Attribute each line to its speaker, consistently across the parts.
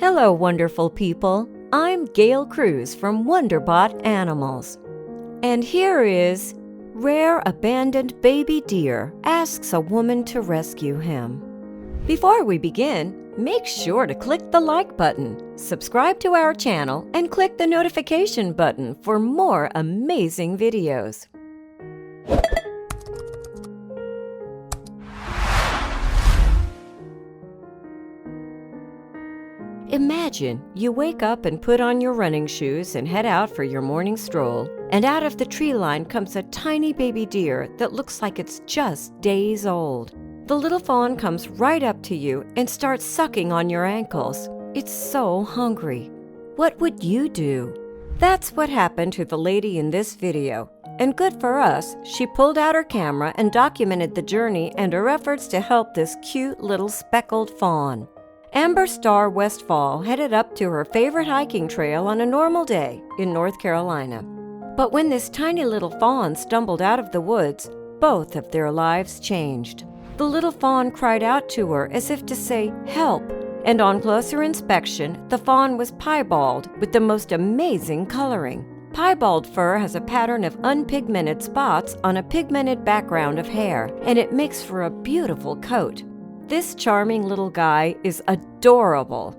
Speaker 1: Hello, wonderful people. I'm Gail Cruz from Wonderbot Animals. And here is Rare Abandoned Baby Deer Asks a Woman to Rescue Him. Before we begin, make sure to click the like button, subscribe to our channel, and click the notification button for more amazing videos. Imagine you wake up and put on your running shoes and head out for your morning stroll, and out of the tree line comes a tiny baby deer that looks like it's just days old. The little fawn comes right up to you and starts sucking on your ankles. It's so hungry. What would you do? That's what happened to the lady in this video. And good for us, she pulled out her camera and documented the journey and her efforts to help this cute little speckled fawn. Amber Star Westfall headed up to her favorite hiking trail on a normal day in North Carolina. But when this tiny little fawn stumbled out of the woods, both of their lives changed. The little fawn cried out to her as if to say, "Help!" And on closer inspection, the fawn was piebald with the most amazing coloring. Piebald fur has a pattern of unpigmented spots on a pigmented background of hair, and it makes for a beautiful coat. This charming little guy is adorable.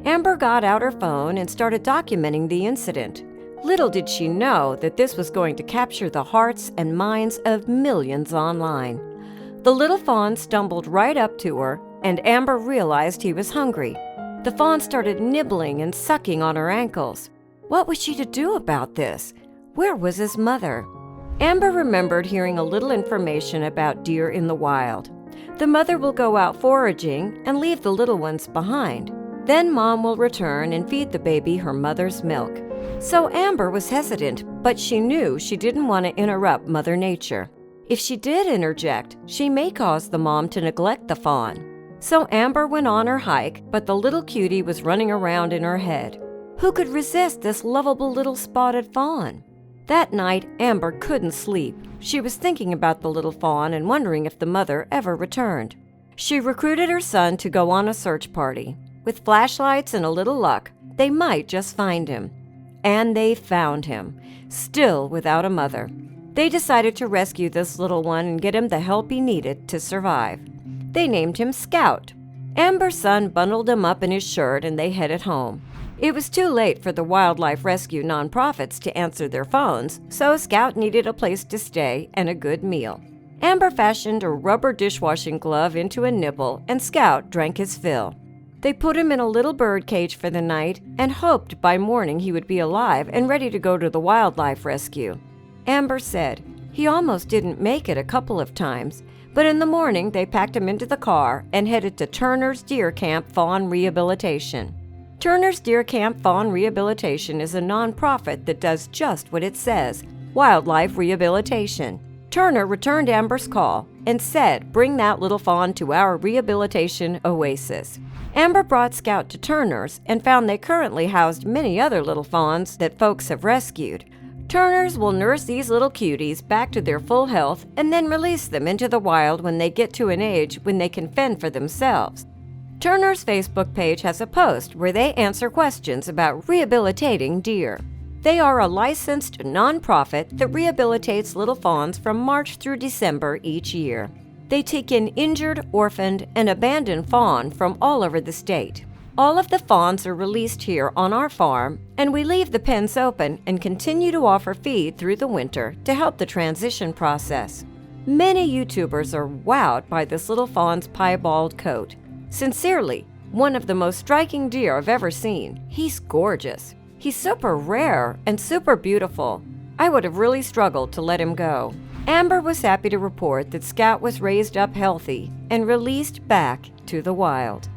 Speaker 1: Amber got out her phone and started documenting the incident. Little did she know that this was going to capture the hearts and minds of millions online. The little fawn stumbled right up to her, and Amber realized he was hungry. The fawn started nibbling and sucking on her ankles. What was she to do about this? Where was his mother? Amber remembered hearing a little information about deer in the wild. The mother will go out foraging and leave the little ones behind. Then Mom will return and feed the baby her mother's milk. So Amber was hesitant, but she knew she didn't want to interrupt Mother Nature. If she did interject, she may cause the mom to neglect the fawn. So Amber went on her hike, but the little cutie was running around in her head. Who could resist this lovable little spotted fawn? That night, Amber couldn't sleep. She was thinking about the little fawn and wondering if the mother ever returned. She recruited her son to go on a search party. With flashlights and a little luck, they might just find him. And they found him, still without a mother. They decided to rescue this little one and get him the help he needed to survive. They named him Scout. Amber's son bundled him up in his shirt and they headed home. It was too late for the wildlife rescue nonprofits to answer their phones, so Scout needed a place to stay and a good meal. Amber fashioned a rubber dishwashing glove into a nibble, and Scout drank his fill. They put him in a little bird cage for the night and hoped by morning he would be alive and ready to go to the wildlife rescue. Amber said he almost didn't make it a couple of times, but in the morning they packed him into the car and headed to Turner's Deer Camp Fawn Rehabilitation. Turner's Deer Camp Fawn Rehabilitation is a nonprofit that does just what it says, wildlife rehabilitation. Turner returned Amber's call and said, "Bring that little fawn to our rehabilitation oasis." Amber brought Scout to Turner's and found they currently housed many other little fawns that folks have rescued. Turner's will nurse these little cuties back to their full health and then release them into the wild when they get to an age when they can fend for themselves. Turner's Facebook page has a post where they answer questions about rehabilitating deer. They are a licensed nonprofit that rehabilitates little fawns from March through December each year. They take in injured, orphaned, and abandoned fawn from all over the state. All of the fawns are released here on our farm, and we leave the pens open and continue to offer feed through the winter to help the transition process. Many YouTubers are wowed by this little fawn's piebald coat. Sincerely, one of the most striking deer I've ever seen. He's gorgeous. He's super rare and super beautiful. I would have really struggled to let him go. Amber was happy to report that Scout was raised up healthy and released back to the wild.